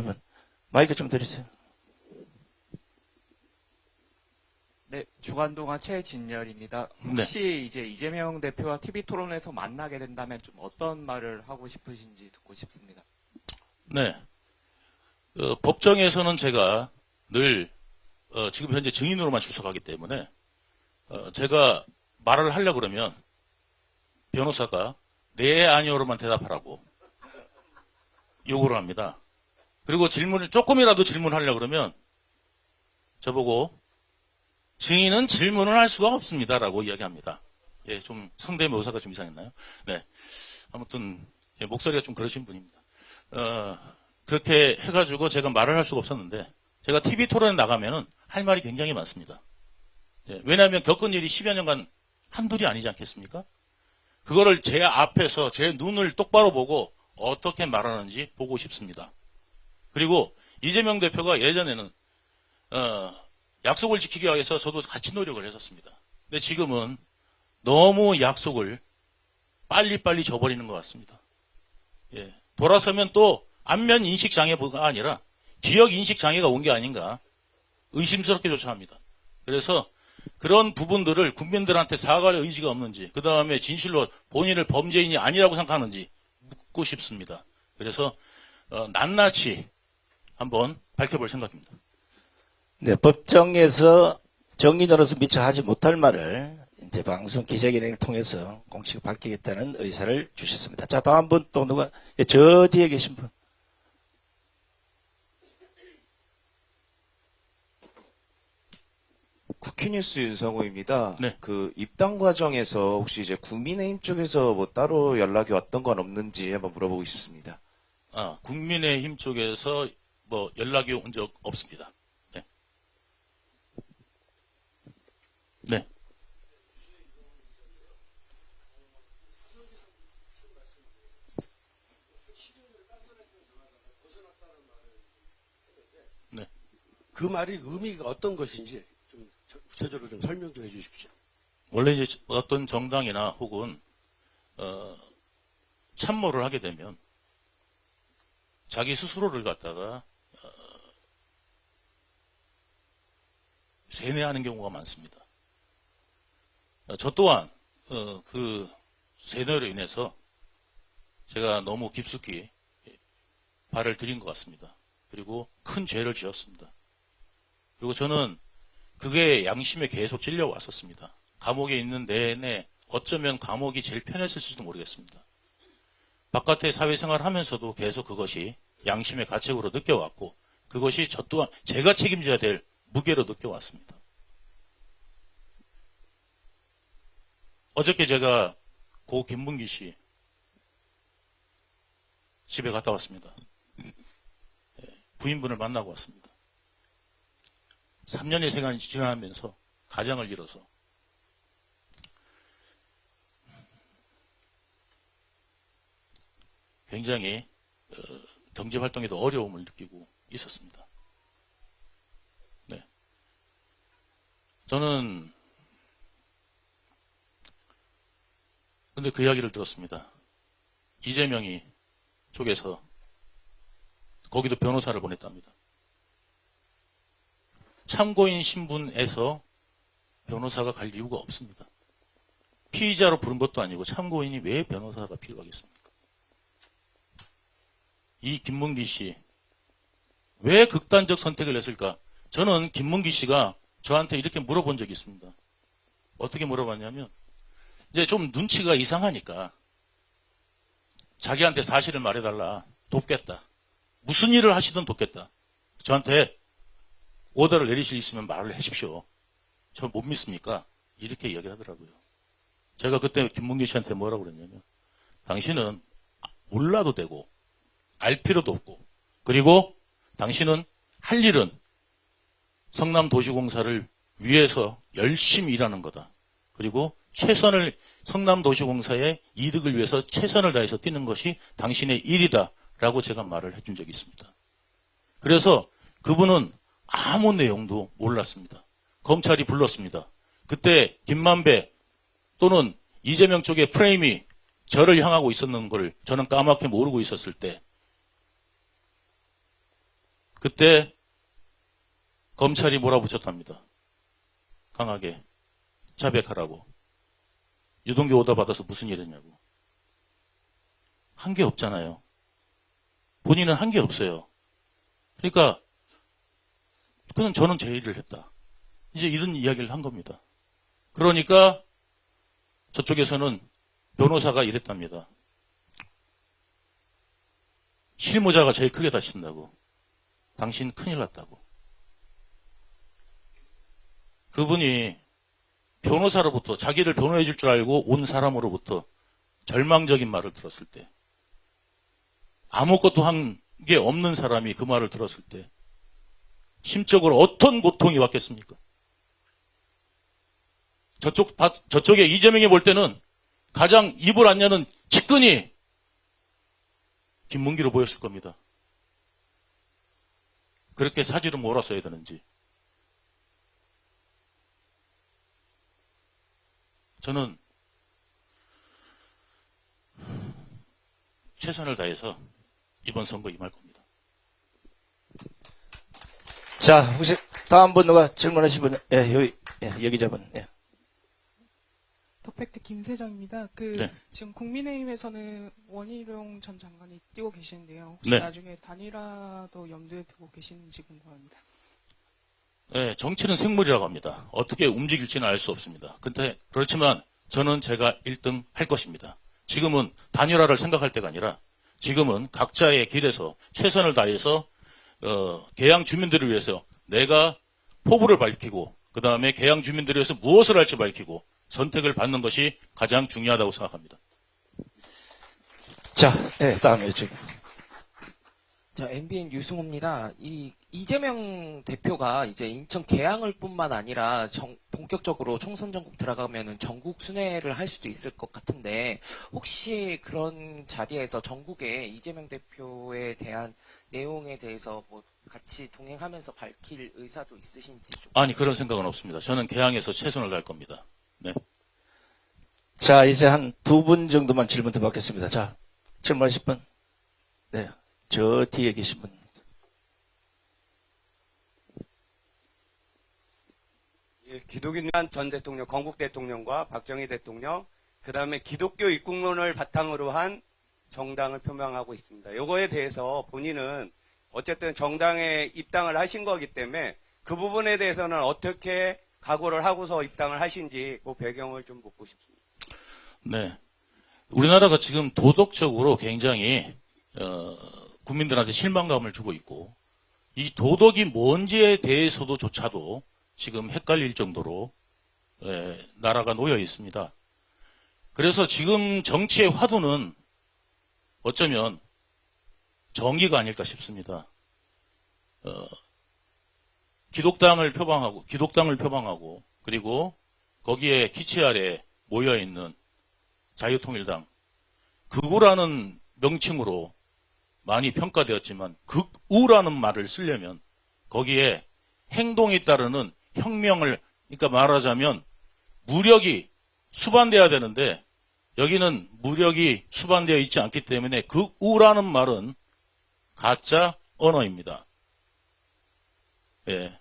대표분. 마이크 좀 드리세요. 네, 주간동안 최진열입니다. 혹시 이제 이재명 대표와 TV 토론에서 만나게 된다면 좀 어떤 말을 하고 싶으신지 듣고 싶습니다. 네. 법정에서는 제가 늘, 지금 현재 증인으로만 출석하기 때문에, 제가 말을 하려고 그러면 변호사가 네, 아니요로만 대답하라고 요구를 합니다. 그리고 조금이라도 질문하려고 그러면 저보고 증인은 질문을 할 수가 없습니다라고 이야기합니다. 예, 좀 성대모사가 좀 이상했나요? 네. 아무튼, 예, 목소리가 좀 그러신 분입니다. 그렇게 해가지고 제가 말을 할 수가 없었는데, 제가 TV 토론에 나가면은 할 말이 굉장히 많습니다. 예, 왜냐하면 겪은 일이 10여 년간 한둘이 아니지 않겠습니까? 그거를 제 앞에서 제 눈을 똑바로 보고 어떻게 말하는지 보고 싶습니다. 그리고 이재명 대표가 예전에는, 약속을 지키기 위해서 저도 같이 노력을 했었습니다. 근데 지금은 너무 약속을 빨리빨리 져버리는 것 같습니다. 예, 돌아서면 또 안면 인식 장애가 아니라 기억 인식 장애가 온 게 아닌가 의심스럽게조차 합니다. 그래서 그런 부분들을 국민들한테 사과할 의지가 없는지, 그 다음에 진실로 본인을 범죄인이 아니라고 생각하는지 묻고 싶습니다. 그래서 낱낱이 한번 밝혀볼 생각입니다. 네, 법정에서 정인으로서 미처 하지 못할 말을 이제 방송 기자회견을 통해서 공식 밝히겠다는 의사를 주셨습니다. 자, 다음 분 또 누가? 예, 저 뒤에 계신 분. 쿠키뉴스 윤성호입니다. 네. 그 입당 과정에서 혹시 이제 국민의힘 쪽에서 뭐 따로 연락이 왔던 건 없는지 한번 물어보고 싶습니다. 국민의힘 쪽에서 뭐 연락이 온 적 없습니다. 네. 네. 네. 그 말이 의미가 어떤 것인지 좀 구체적으로 좀 설명 좀 해주십시오. 원래 이제 어떤 정당이나 혹은 참모를 하게 되면 자기 스스로를 갖다가 세뇌하는 경우가 많습니다. 저 또한 그 세뇌로 인해서 제가 너무 깊숙이 발을 들인 것 같습니다. 그리고 큰 죄를 지었습니다. 그리고 저는 그게 양심에 계속 찔려왔었습니다. 감옥에 있는 내내 어쩌면 감옥이 제일 편했을지도 모르겠습니다. 바깥의 사회생활을 하면서도 계속 그것이 양심의 가책으로 느껴왔고, 그것이 저 또한 제가 책임져야 될 무게로 느껴왔습니다. 어저께 제가 고 김문기 씨 집에 갔다 왔습니다. 부인분을 만나고 왔습니다. 3년의 시간이 지나면서 가장을 잃어서 굉장히 경제활동에도 어려움을 느끼고 있었습니다. 네. 저는 근데 그 이야기를 들었습니다. 이재명이 쪽에서 거기도 변호사를 보냈답니다. 참고인 신분에서 변호사가 갈 이유가 없습니다. 피의자로 부른 것도 아니고 참고인이 왜 변호사가 필요하겠습니까? 이 김문기 씨, 왜 극단적 선택을 했을까? 저는 김문기 씨가 저한테 이렇게 물어본 적이 있습니다. 어떻게 물어봤냐면, 이제 좀 눈치가 이상하니까 자기한테 사실을 말해달라. 돕겠다. 무슨 일을 하시든 돕겠다. 저한테 오더를 내리실 수 있으면 말을 해십시오. 저 못 믿습니까? 이렇게 이야기를 하더라고요. 제가 그때 김문기 씨한테 뭐라고 그랬냐면, 당신은 몰라도 되고 알 필요도 없고, 그리고 당신은 할 일은 성남도시공사를 위해서 열심히 일하는 거다. 그리고 최선을 성남도시공사의 이득을 위해서 최선을 다해서 뛰는 것이 당신의 일이다 라고 제가 말을 해준 적이 있습니다. 그래서 그분은 아무 내용도 몰랐습니다. 검찰이 불렀습니다. 그때 김만배 또는 이재명 쪽의 프레임이 저를 향하고 있었는 걸 저는 까맣게 모르고 있었을 때 그때 검찰이 몰아붙였답니다. 강하게 자백하라고. 유동규 오더 받아서 무슨 일 했냐고. 한 게 없잖아요. 본인은 한 게 없어요. 그러니까 그는 저는 제 일을 했다. 이제 이런 이야기를 한 겁니다. 그러니까 저쪽에서는 변호사가 이랬답니다. 실무자가 제일 크게 다친다고. 당신 큰일 났다고. 그분이 변호사로부터 자기를 변호해 줄 줄 알고 온 사람으로부터 절망적인 말을 들었을 때, 아무것도 한 게 없는 사람이 그 말을 들었을 때 심적으로 어떤 고통이 왔겠습니까? 저쪽에 이재명이 볼 때는 가장 입을 안 여는 측근이 김문기로 보였을 겁니다. 그렇게 사지를 몰았어야 되는지. 저는 최선을 다해서 이번 선거 임할 겁니다. 자, 혹시 다음 분 누가 질문하신 분? 예, 여기자분. 예. 덕팩트 김세정입니다. 네. 지금 국민의힘에서는 원희룡 전 장관이 뛰고 계시는데요. 혹시 네. 나중에 단일화도 염두에 두고 계시는지 궁금합니다. 네, 정치는 생물이라고 합니다. 어떻게 움직일지는 알 수 없습니다. 근데 그렇지만 저는 제가 1등 할 것입니다. 지금은 단일화를 생각할 때가 아니라 지금은 각자의 길에서 최선을 다해서 계양 주민들을 위해서 내가 포부를 밝히고 그 다음에 계양 주민들을 위해서 무엇을 할지 밝히고 선택을 받는 것이 가장 중요하다고 생각합니다. 자, 예, 다음에 저기. 자, MBN 유승호입니다. 이재명 대표가 이제 인천 계양을 뿐만 아니라 본격적으로 총선 전국 들어가면은 전국 순회를 할 수도 있을 것 같은데, 혹시 그런 자리에서 전국에 이재명 대표에 대한 내용에 대해서 뭐 같이 동행하면서 밝힐 의사도 있으신지 좀. 아니, 그런 생각은 없습니다. 저는 계양에서 최선을 다할 겁니다. 네. 자, 이제 한 두 분 정도만 질문 더 받겠습니다. 자, 질문하실 분? 네, 저 뒤에 계신 분. 예, 기독인만 전 대통령, 건국 대통령과 박정희 대통령, 그 다음에 기독교 입국론을 바탕으로 한 정당을 표명하고 있습니다. 요거에 대해서 본인은 어쨌든 정당에 입당을 하신 거기 때문에 그 부분에 대해서는 어떻게 각오를 하고서 입당을 하신지 그 배경을 좀 묻고 싶습니다. 네. 우리나라가 지금 도덕적으로 굉장히 국민들한테 실망감을 주고 있고 이 도덕이 뭔지에 대해서도 조차도 지금 헷갈릴 정도로 나라가 놓여 있습니다. 그래서 지금 정치의 화두는 어쩌면 정의가 아닐까 싶습니다. 기독당을 표방하고 그리고 거기에 기치 아래 모여 있는 자유통일당, 극우라는 명칭으로 많이 평가되었지만 극우라는 말을 쓰려면 거기에 행동에 따르는 혁명을, 그러니까 말하자면 무력이 수반돼야 되는데 여기는 무력이 수반되어 있지 않기 때문에 극우라는 말은 가짜 언어입니다. 예.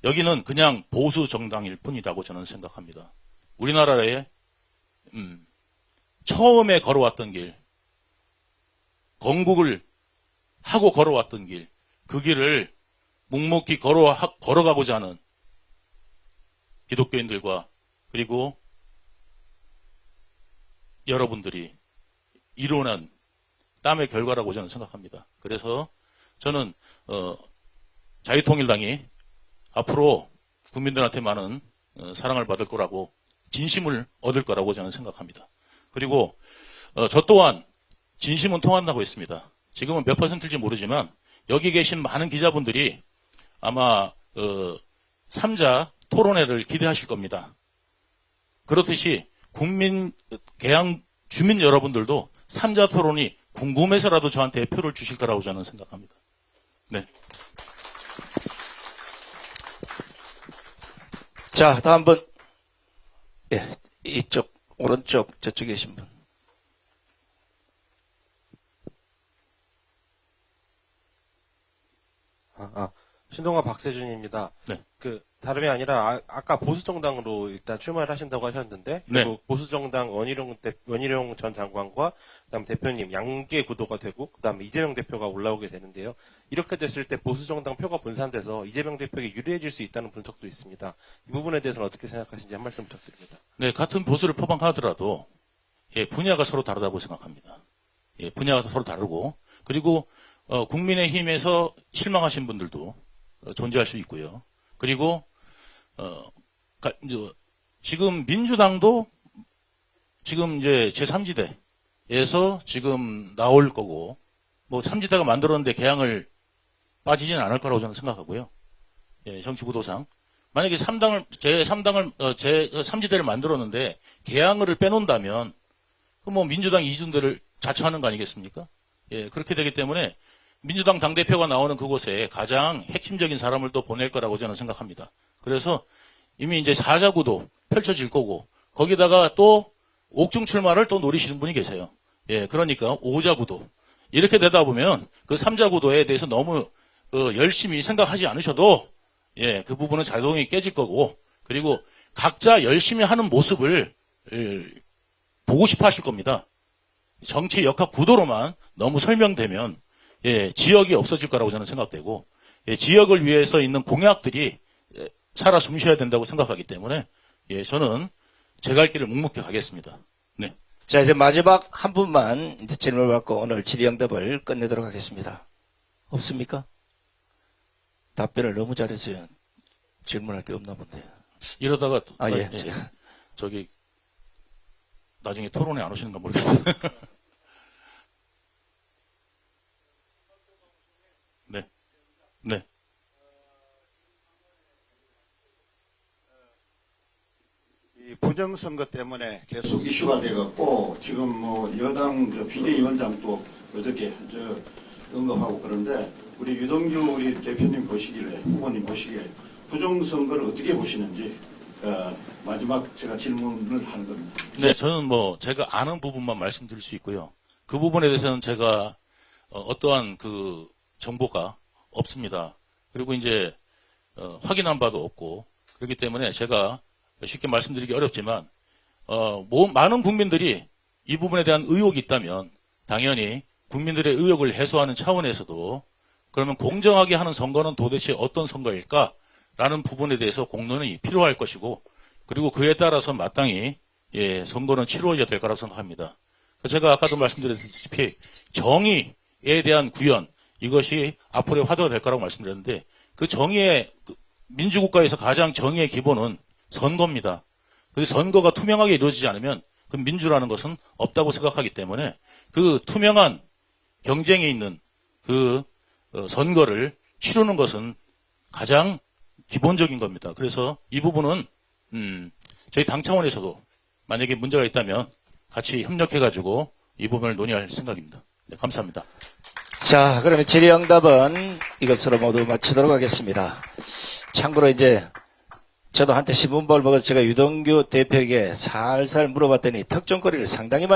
여기는 그냥 보수 정당일 뿐이라고 저는 생각합니다. 우리나라에 처음에 걸어왔던 길, 건국을 하고 걸어왔던 길, 그 길을 묵묵히 걸어가고자 하는 기독교인들과 그리고 여러분들이 이뤄낸 땀의 결과라고 저는 생각합니다. 그래서 저는 자유통일당이 앞으로 국민들한테 많은 사랑을 받을 거라고, 진심을 얻을 거라고 저는 생각합니다. 그리고 저 또한 진심은 통한다고 했습니다. 지금은 몇 %인지 모르지만 여기 계신 많은 기자분들이 아마 3자 토론회를 기대하실 겁니다. 그렇듯이 계양 주민 여러분들도 3자 토론이 궁금해서라도 저한테 표를 주실 거라고 저는 생각합니다. 네. 자, 다음 분. 예, 이쪽, 오른쪽, 저쪽에 계신 분. 신동아 박세준입니다. 네. 다름이 아니라 아까 보수정당으로 일단 출마를 하신다고 하셨는데 네. 그리고 보수정당 원희룡 전 장관과 그다음 대표님 양계 구도가 되고 그다음에 이재명 대표가 올라오게 되는데요. 이렇게 됐을 때 보수정당 표가 분산돼서 이재명 대표에게 유리해질 수 있다는 분석도 있습니다. 이 부분에 대해서는 어떻게 생각하시는지 한 말씀 부탁드립니다. 네, 같은 보수를 포방하더라도 분야가 서로 다르다고 생각합니다. 분야가 서로 다르고 그리고 국민의힘에서 실망하신 분들도 존재할 수 있고요. 그리고 지금 민주당도 지금 이제 제3지대에서 지금 나올 거고 뭐 3지대가 만들었는데 개항을 빠지지는 않을 거라고 저는 생각하고요. 정치 구도상 만약에 제3지대를 만들었는데 개항을 빼놓는다면 그럼 민주당 이준대를 자처하는 거 아니겠습니까? 그렇게 되기 때문에 민주당 당대표가 나오는 그곳에 가장 핵심적인 사람을 또 보낼 거라고 저는 생각합니다. 그래서 이미 이제 4자구도 펼쳐질 거고, 거기다가 또 옥중 출마를 또 노리시는 분이 계세요. 그러니까 5자구도. 이렇게 되다 보면 그 3자구도에 대해서 너무 열심히 생각하지 않으셔도, 그 부분은 자동이 깨질 거고, 그리고 각자 열심히 하는 모습을 보고 싶어 하실 겁니다. 정치 역학 구도로만 너무 설명되면 지역이 없어질 거라고 저는 생각되고, 지역을 위해서 있는 공약들이 살아 숨쉬어야 된다고 생각하기 때문에, 저는 제 갈 길을 묵묵히 가겠습니다. 네. 자, 이제 마지막 한 분만 이제 질문을 받고 오늘 질의응답을 끝내도록 하겠습니다. 없습니까? 답변을 너무 잘했어요. 질문할 게 없나 본데요. 이러다가, 예. 저기, 나중에 토론에 안 오시는가 모르겠어요. 네. 네. 이 부정선거 때문에 계속 이슈가 돼갖고 지금 뭐 여당 비대위원장도 어저께 언급하고 그런데 우리 유동규 우리 대표님 보시길래 후보님 보시기에 부정선거를 어떻게 보시는지 마지막 제가 질문을 하는 겁니다. 네, 저는 뭐 제가 아는 부분만 말씀드릴 수 있고요. 그 부분에 대해서는 제가 어떠한 그 정보가 없습니다. 그리고 이제 확인한 바도 없고 그렇기 때문에 제가 쉽게 말씀드리기 어렵지만 많은 국민들이 이 부분에 대한 의혹이 있다면 당연히 국민들의 의혹을 해소하는 차원에서도 그러면 공정하게 하는 선거는 도대체 어떤 선거일까라는 부분에 대해서 공론이 필요할 것이고 그리고 그에 따라서 마땅히 선거는 치루어져야 될 거라고 생각합니다. 제가 아까도 말씀드렸다시피 정의에 대한 구현 이것이 앞으로의 화두가 될 거라고 말씀드렸는데 그 정의의 민주국가에서 가장 정의의 기본은 선거입니다. 그 선거가 투명하게 이루어지지 않으면 그 민주라는 것은 없다고 생각하기 때문에 그 투명한 경쟁에 있는 그 선거를 치르는 것은 가장 기본적인 겁니다. 그래서 이 부분은 저희 당 차원에서도 만약에 문제가 있다면 같이 협력해가지고 이 부분을 논의할 생각입니다. 네, 감사합니다. 자, 그러면 질의응답은 이것으로 모두 마치도록 하겠습니다. 참고로 이제 저도 한때 신문법을 먹어서 제가 유동규 대표에게 살살 물어봤더니 특종거리를 상당히 많이